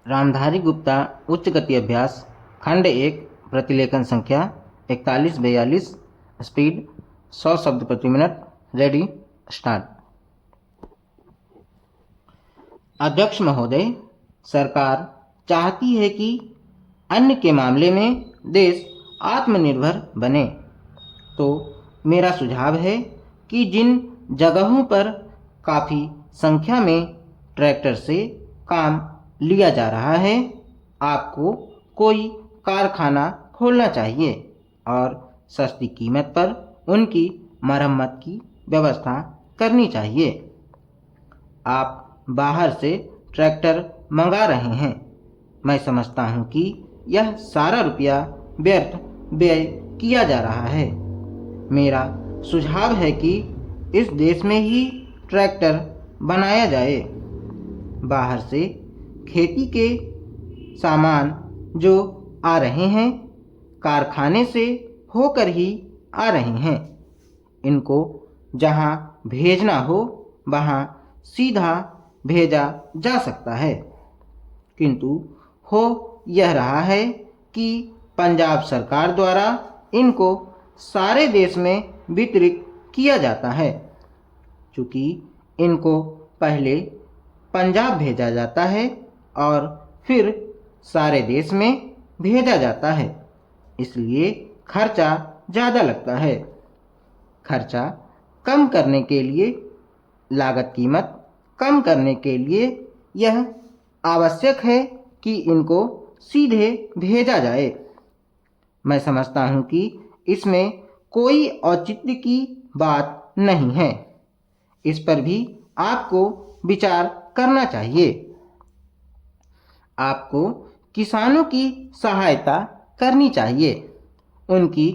रामधारी गुप्ता उच्च गति अभ्यास खंड 1 प्रतिलेखन संख्या 4142 स्पीड 100 शब्द प्रति मिनट। Ready start. अध्यक्ष महोदय, सरकार चाहती है कि अन्न के मामले में देश आत्मनिर्भर बने, तो मेरा सुझाव है कि जिन जगहों पर काफ़ी संख्या में ट्रैक्टर से काम लिया जा रहा है, आपको कोई कारखाना खोलना चाहिए और सस्ती कीमत पर उनकी मरम्मत की व्यवस्था करनी चाहिए। आप बाहर से ट्रैक्टर मंगा रहे हैं। मैं समझता हूं कि यह सारा रुपया व्यर्थ व्यय किया जा रहा है। मेरा सुझाव है कि इस देश में ही ट्रैक्टर बनाया जाए। बाहर से खेती के सामान जो आ रहे हैं, कारखाने से होकर ही आ रहे हैं। इनको जहां भेजना हो वहां सीधा भेजा जा सकता है, किंतु हो यह रहा है कि पंजाब सरकार द्वारा इनको सारे देश में वितरित किया जाता है। चूँकि इनको पहले पंजाब भेजा जाता है और फिर सारे देश में भेजा जाता है, इसलिए खर्चा ज़्यादा लगता है। खर्चा कम करने के लिए, लागत कीमत कम करने के लिए यह आवश्यक है कि इनको सीधे भेजा जाए। मैं समझता हूँ कि इसमें कोई औचित्य की बात नहीं है। इस पर भी आपको विचार करना चाहिए। आपको किसानों की सहायता करनी चाहिए। उनकी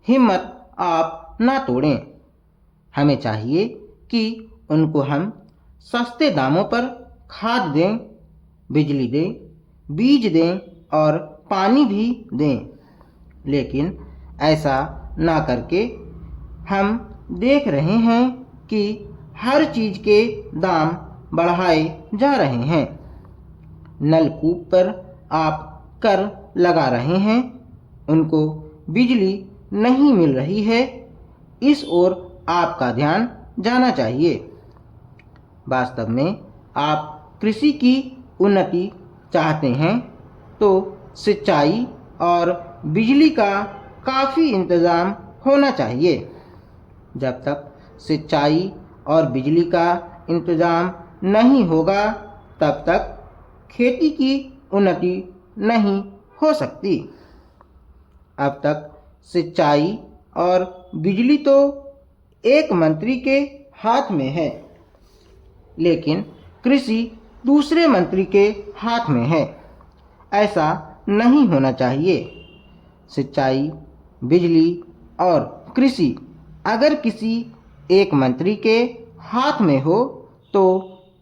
हिम्मत आप ना तोड़ें। हमें चाहिए कि उनको हम सस्ते दामों पर खाद दें, बिजली दें, बीज दें और पानी भी दें। लेकिन ऐसा ना करके हम देख रहे हैं कि हर चीज़ के दाम बढ़ाए जा रहे हैं। नलकूप पर आप कर लगा रहे हैं, उनको बिजली नहीं मिल रही है। इस ओर आपका ध्यान जाना चाहिए। वास्तव में आप कृषि की उन्नति चाहते हैं तो सिंचाई और बिजली का काफ़ी इंतज़ाम होना चाहिए। जब तक सिंचाई और बिजली का इंतज़ाम नहीं होगा, तब तक खेती की उन्नति नहीं हो सकती। अब तक सिंचाई और बिजली तो एक मंत्री के हाथ में है, लेकिन कृषि दूसरे मंत्री के हाथ में है। ऐसा नहीं होना चाहिए। सिंचाई, बिजली और कृषि अगर किसी एक मंत्री के हाथ में हो तो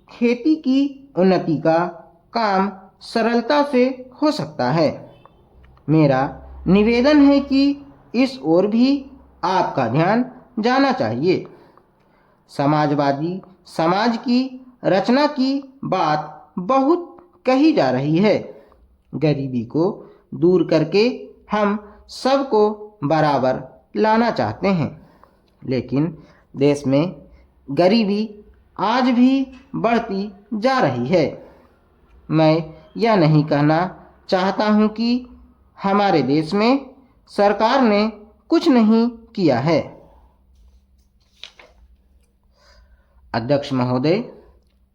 खेती की उन्नति का काम सरलता से हो सकता है। मेरा निवेदन है कि इस ओर भी आपका ध्यान जाना चाहिए। समाजवादी समाज की रचना की बात बहुत कही जा रही है। गरीबी को दूर करके हम सबको बराबर लाना चाहते हैं, लेकिन देश में गरीबी आज भी बढ़ती जा रही है। मैं यह नहीं कहना चाहता हूं कि हमारे देश में सरकार ने कुछ नहीं किया है। अध्यक्ष महोदय,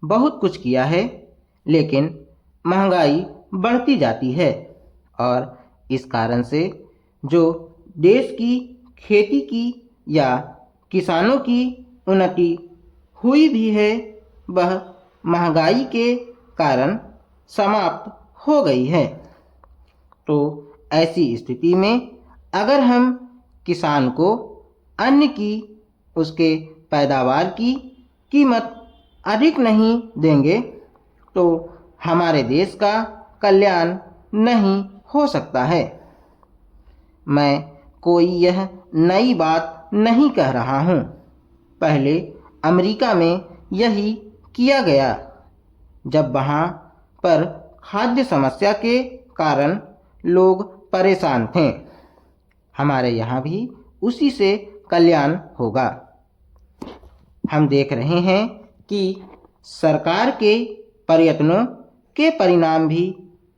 बहुत कुछ किया है, लेकिन महंगाई बढ़ती जाती है और इस कारण से जो देश की खेती की या किसानों की उन्नति हुई भी है, वह महंगाई के कारण समाप्त हो गई है। तो ऐसी स्थिति में अगर हम किसान को अन्न की, उसके पैदावार की कीमत अधिक नहीं देंगे, तो हमारे देश का कल्याण नहीं हो सकता है। मैं कोई यह नई बात नहीं कह रहा हूँ। पहले अमेरिका में यही किया गया। जब वहाँ पर खाद्य समस्या के कारण लोग परेशान थे। हमारे यहाँ भी उसी से कल्याण होगा। हम देख रहे हैं कि सरकार के प्रयत्नों के परिणाम भी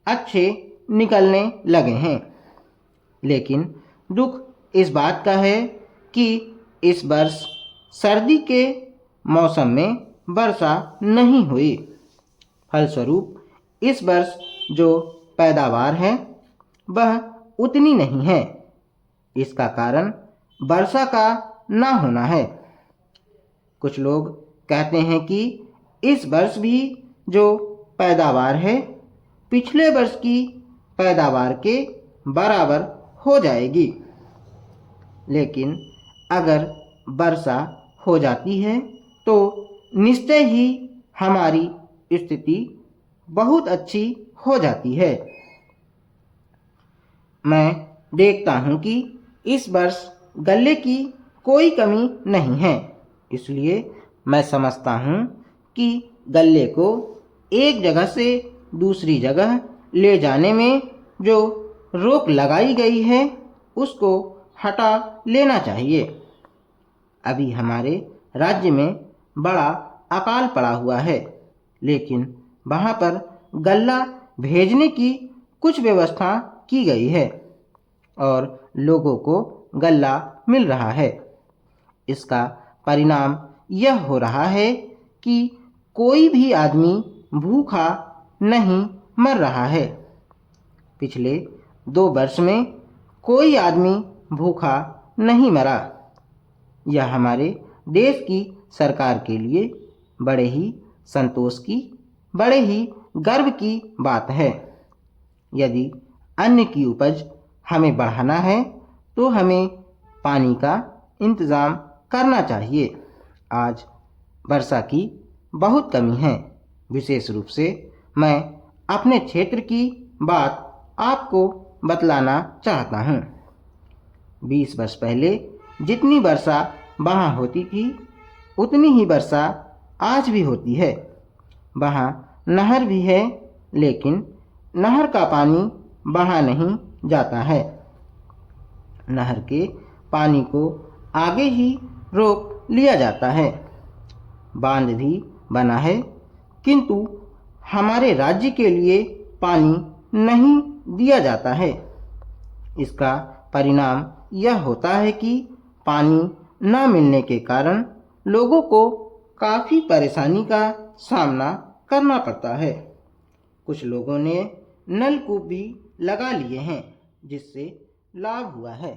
अच्छे निकलने लगे हैं, लेकिन दुख इस बात का है कि इस वर्ष सर्दी के मौसम में वर्षा नहीं हुई। फलस्वरूप इस वर्ष जो पैदावार है वह उतनी नहीं है। इसका कारण वर्षा का ना होना है। कुछ लोग कहते हैं कि इस वर्ष भी जो पैदावार है पिछले वर्ष की पैदावार के बराबर हो जाएगी, लेकिन अगर वर्षा हो जाती है तो निश्चय ही हमारी स्थिति बहुत अच्छी हो जाती है। मैं देखता हूँ कि इस वर्ष गल्ले की कोई कमी नहीं है, इसलिए मैं समझता हूँ कि गल्ले को एक जगह से दूसरी जगह ले जाने में जो रोक लगाई गई है उसको हटा लेना चाहिए। अभी हमारे राज्य में बड़ा अकाल पड़ा हुआ है, लेकिन वहाँ पर गल्ला भेजने की कुछ व्यवस्था की गई है और लोगों को गल्ला मिल रहा है। इसका परिणाम यह हो रहा है कि कोई भी आदमी भूखा नहीं मर रहा है। पिछले 2 वर्ष में कोई आदमी भूखा नहीं मरा। यह हमारे देश की सरकार के लिए बड़े ही संतोष की, बड़े ही गर्व की बात है। यदि अन्न की उपज हमें बढ़ाना है तो हमें पानी का इंतज़ाम करना चाहिए। आज वर्षा की बहुत कमी है। विशेष रूप से मैं अपने क्षेत्र की बात आपको बतलाना चाहता हूँ। 20 वर्ष पहले जितनी वर्षा वहाँ होती थी उतनी ही वर्षा आज भी होती है। वहाँ नहर भी है, लेकिन नहर का पानी वहाँ नहीं जाता है। नहर के पानी को आगे ही रोक लिया जाता है। बांध भी बना है, किंतु हमारे राज्य के लिए पानी नहीं दिया जाता है। इसका परिणाम यह होता है कि पानी न मिलने के कारण लोगों को काफ़ी परेशानी का सामना करना पड़ता है। कुछ लोगों ने नलकूप भी लगा लिए हैं, जिससे लाभ हुआ है।